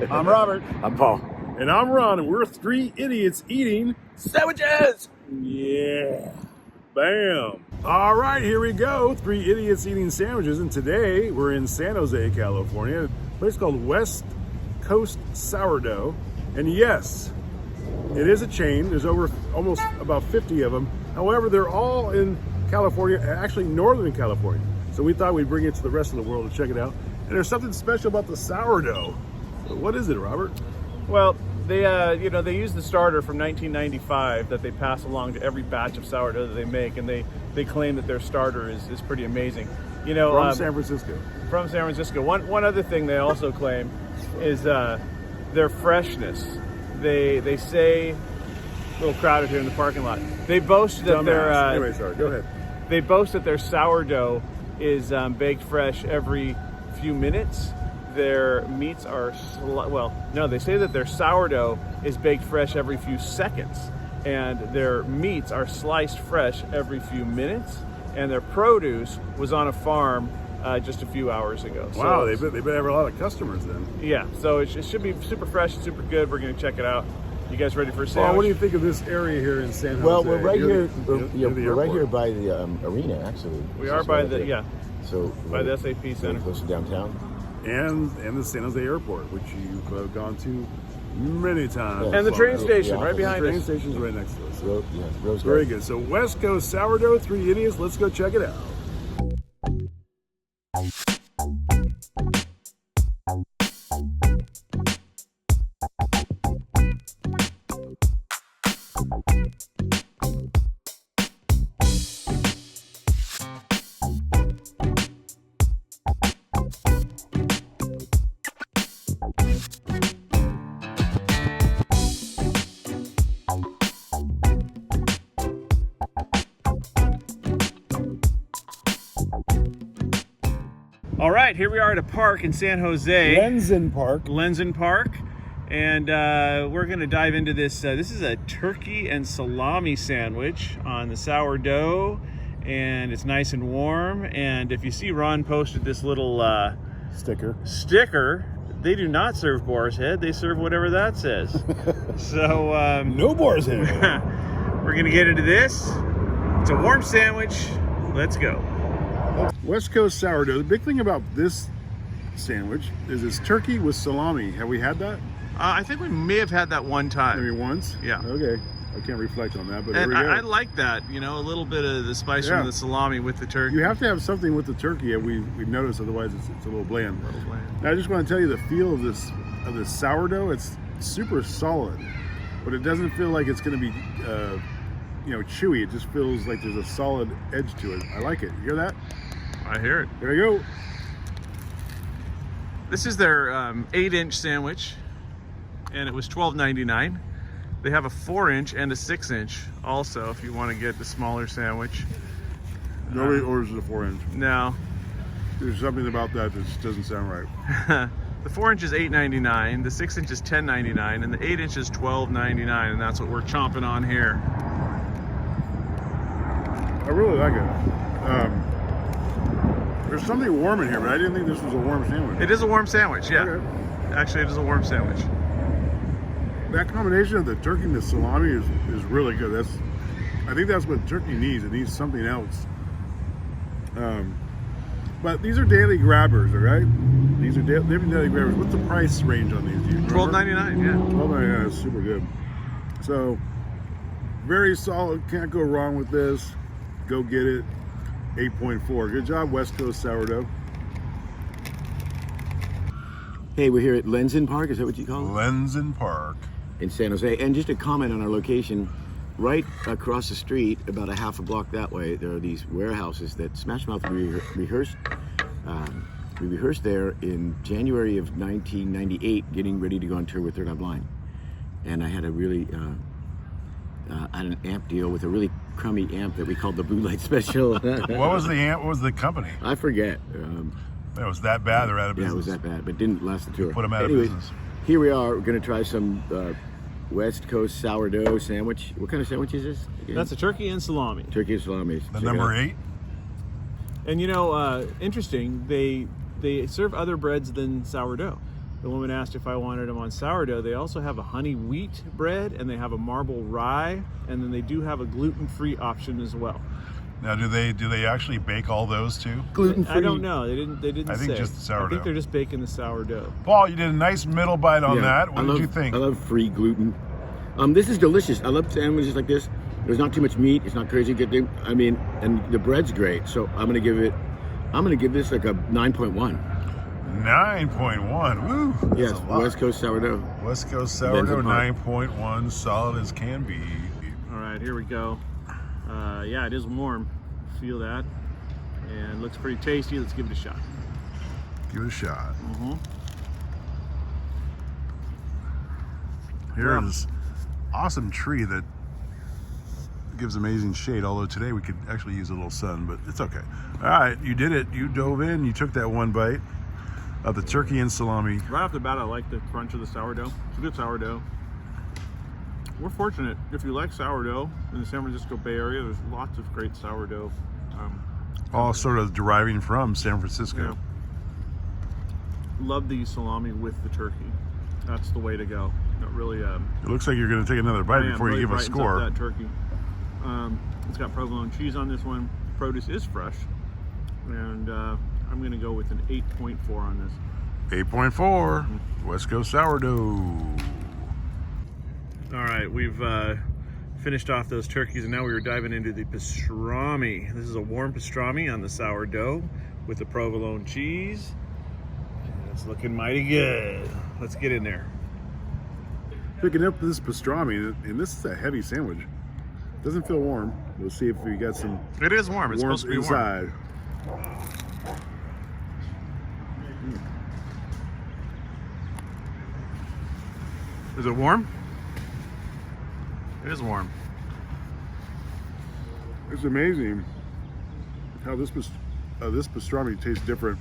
I'm Robert. I'm Paul. And I'm Ron, and we're three idiots eating sandwiches. Yeah. Bam. All right, here we go. Three idiots eating sandwiches. And today we're in San Jose, California, a place called WEST COAST SOURDOUGH. And yes, it is a chain. There's almost about 50 of them. However, they're all in California, actually Northern California. So we thought we'd bring it to the rest of the world to check it out. And there's something special about the sourdough. So what is it, Robert? Well, they they use the starter from 1995 that they pass along to every batch of sourdough that they make, and they claim that their starter is pretty amazing. From San Francisco. From San Francisco. One other thing they also claim is their freshness. They say, a little crowded here in the parking lot. They boast that anyway, sorry, go ahead. They boast that their sourdough is baked fresh every few minutes. Their meats are, they say that their sourdough is baked fresh every few seconds, and their meats are sliced fresh every few minutes, and their produce was on a farm just a few hours ago. Wow, they've been having a lot of customers then. Yeah, so it should be super fresh and super good. We're going to check it out. You guys ready for a sandwich? Well, what do you think of this area here in San Jose? Well, we're right here. We're right here by the arena, actually. We are by the by the SAP Center, close to downtown, and the San Jose Airport, which you've gone to many times. And the train station right behind us. The train station's right next to us. Rose Very good. So West Coast Sourdough, three idiots. Let's go check it out. All right, here we are at a park in San Jose. Lenzen Park. And we're going to dive into this. This is a turkey and salami sandwich on the sourdough, and it's nice and warm. And if you see, Ron posted this little sticker. They do not serve Boar's Head. They serve whatever that says. So no Boar's Head. We're going to get into this. It's a warm sandwich. Let's go. West Coast Sourdough. The big thing about this sandwich is it's turkey with salami. Have we had that? I think we may have had that one time. Maybe once? Yeah. Okay. I can't reflect on that, but and here we go. I like that, a little bit of the spice from the salami with the turkey. You have to have something with the turkey, we've noticed, otherwise it's a little bland. Now, I just want to tell you the feel of this sourdough. It's super solid, but it doesn't feel like it's going to be chewy. It just feels like there's a solid edge to it. I like it. You hear that? I hear it. There you go. This is their 8-inch sandwich, and it was $12.99. They have a 4-inch and a 6-inch also, if you want to get the smaller sandwich. Nobody orders a 4-inch. No. There's something about that just doesn't sound right. The 4-inch is $8.99, the 6-inch is $10.99, and the 8-inch is $12.99, and that's what we're chomping on here. I really like it. There's something warm in here, but I didn't think this was a warm sandwich. It is a warm sandwich, yeah. Okay. Actually, it is a warm sandwich. That combination of the turkey and the salami is really good. I think that's what turkey needs. It needs something else. But these are daily grabbers, all right? They've been daily grabbers. What's the price range on these? Do you remember? $12.99, yeah. $12.99 is super good. So, very solid. Can't go wrong with this. Go get it. 8.4. Good job, West Coast Sourdough. Hey, we're here at Lenzen Park. Is that what you call it? Lenzen Park. In San Jose. And just a comment on our location. Right across the street, about a half a block that way, there are these warehouses that Smash Mouth rehearsed. We rehearsed there in January of 1998, getting ready to go on tour with Third Eye Blind. And I had a really, an amp deal with a really crummy amp that we called the Blue Light Special. What was the amp? What was the company? I forget. It was that bad. They're out of business. Yeah, it was that bad, but didn't last the tour. Put them out of business. Here we are. We're going to try some West Coast sourdough sandwich. What kind of sandwich is this again? That's a turkey and salami. Turkey and salami. The number 8. And interesting, they serve other breads than sourdough. The woman asked if I wanted them on sourdough. They also have a honey wheat bread, and they have a marble rye, and then they do have a gluten-free option as well. Now, do they actually bake all those too? Gluten-free. I don't know. They didn't I think say. just the sourdough. I think they're just baking the sourdough. Paul, you did a nice middle bite on that. What did you think? I love free gluten. This is delicious. I love sandwiches like this. There's not too much meat. It's not crazy good. I mean, and the bread's great. So I'm gonna give this like a 9.1. 9.1. Woo! That's Yes, a lot. West Coast sourdough. West Coast sourdough, 9.1, solid as can be. All right, here we go. Yeah, it is warm. Feel that, and looks pretty tasty. Let's give it a shot. Give it a shot. Mm-hmm. Here's this awesome tree that gives amazing shade, although today we could actually use a little sun, but it's okay. All right, you did it. You dove in, you took that one bite of the turkey and salami. Right off the bat, I like the crunch of the sourdough. It's a good sourdough. We're fortunate. If you like sourdough in the San Francisco Bay Area, there's lots of great sourdough. All sort of deriving from San Francisco. Yeah. Love the salami with the turkey. That's the way to go. It really. It looks like you're going to take another bite before you give a score. That turkey. It's got provolone cheese on this one. Produce is fresh, and I'm going to go with an 8.4 on this. 8.4, West Coast sourdough. All right, we've finished off those turkeys, and now we were diving into the pastrami. This is a warm pastrami on the sourdough with the provolone cheese. It's looking mighty good. Let's get in there. Picking up this pastrami, and this is a heavy sandwich. Doesn't feel warm. We'll see if we got some. It is warm. It's supposed to be inside. warm. Is it warm? It is warm. It's amazing how this pastrami tastes different,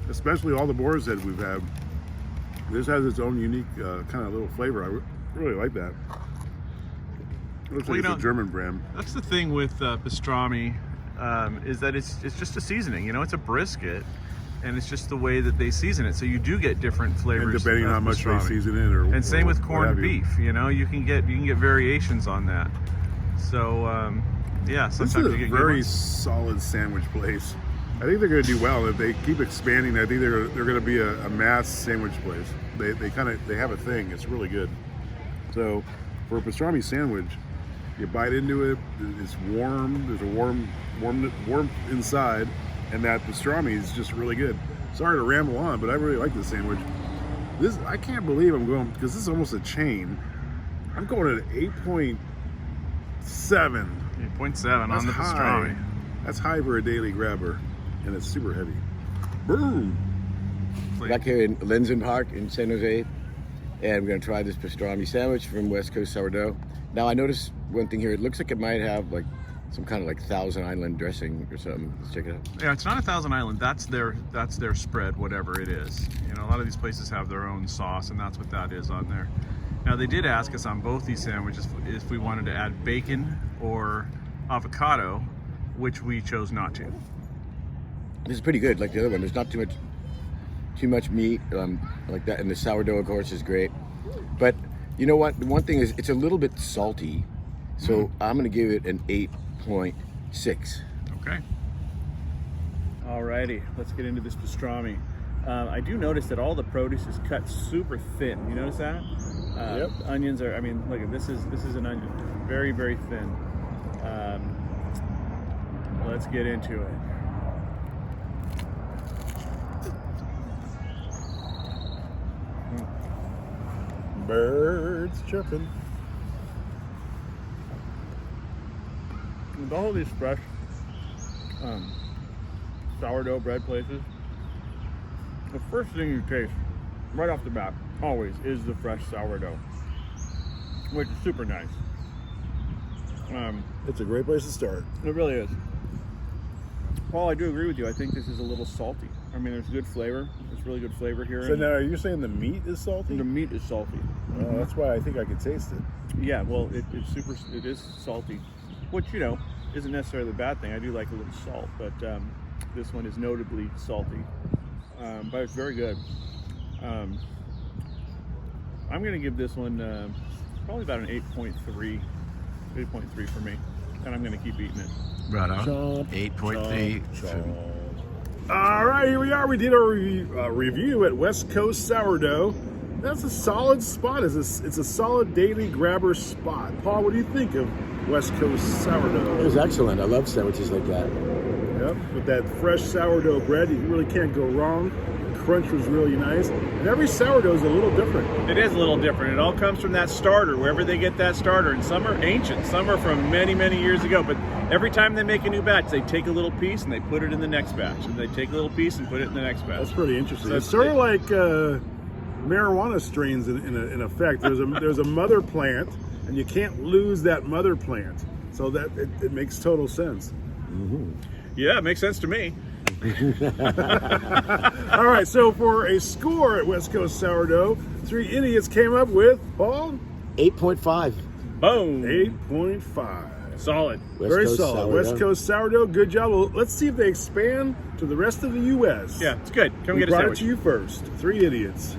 especially all the boar's head we've had. This has its own unique kind of little flavor. I really like that. It looks like it's a German brand. That's the thing with pastrami, is that it's just a seasoning. You know, it's a brisket, and it's just the way that they season it. So you do get different flavors. And depending on how much they pastrami. season it, or same with corned you. beef. You know, you can get variations on that. So yeah, This sometimes is you a get very solid sandwich place. I think they're going to do well if they keep expanding. I think they're going to be a mass sandwich place. They have a thing. It's really good. So for a pastrami sandwich, you bite into it. It's warm. There's a warm inside, and that pastrami is just really good. Sorry to ramble on, but I really like this sandwich. I can't believe I'm going, because this is almost a chain. I'm going at 8.7. 8.7 on the pastrami. That's high for a daily grabber, and it's super heavy. Boom! Back here in Linsen Park in San Jose, and we're gonna try this pastrami sandwich from West Coast Sourdough. Now I noticed one thing here. It looks like it might have like some kind of like Thousand Island dressing or something. Let's check it out. Yeah, it's not a Thousand Island. That's their spread, whatever it is. You know, a lot of these places have their own sauce, and that's what that is on there. Now they did ask us on both these sandwiches if we wanted to add bacon or avocado, which we chose not to. This is pretty good, like the other one. There's not too much meat like that, and the sourdough, of course, is great. But you know what? The one thing is, it's a little bit salty, so I'm going to give it an 8.6. Okay. Alrighty, let's get into this pastrami. I do notice that all the produce is cut super thin. You notice that? Yep. The onions are. I mean, look at this is an onion, very very thin. Let's get into it. Birds chirping. With all these fresh sourdough bread places, the first thing you taste right off the bat always is the fresh sourdough, which is super nice. It's a great place to start. It really is. Paul, I do agree with you. I think this is a little salty. I mean, there's good flavor. There's really good flavor here. So now, are you saying the meat is salty? The meat is salty. That's why I think I could taste it. Yeah, well, it is salty, which, you know, isn't necessarily a bad thing. I do like a little salt, but this one is notably salty. But it's very good. I'm going to give this one probably about an 8.3 for me, and I'm going to keep eating it. Right on. Chomp, 8.3. chomp. All right, here we are. We did a review at West Coast Sourdough. That's a solid spot. It's a solid daily grabber spot. Paul, what do you think of West Coast Sourdough? It was excellent. I love sandwiches like that. Yep, with that fresh sourdough bread, you really can't go wrong. The crunch was really nice. And every sourdough is a little different. It is a little different. It all comes from that starter, wherever they get that starter. And some are ancient, some are from many, many years ago. But every time they make a new batch, they take a little piece and they put it in the next batch. And they take a little piece and put it in the next batch. That's pretty interesting. So it's sort of like marijuana strains in effect. There's a mother plant, and you can't lose that mother plant. So that it makes total sense. Mm-hmm. Yeah, it makes sense to me. All right, so for a score at West Coast Sourdough, 3 idiots came up with, Paul? 8.5. Boom. 8.5. Solid. Very solid. West Coast Sourdough, good job. Well, let's see if they expand to the rest of the U.S. Yeah, it's good. Come We get a brought sandwich. it to you first. 3 idiots.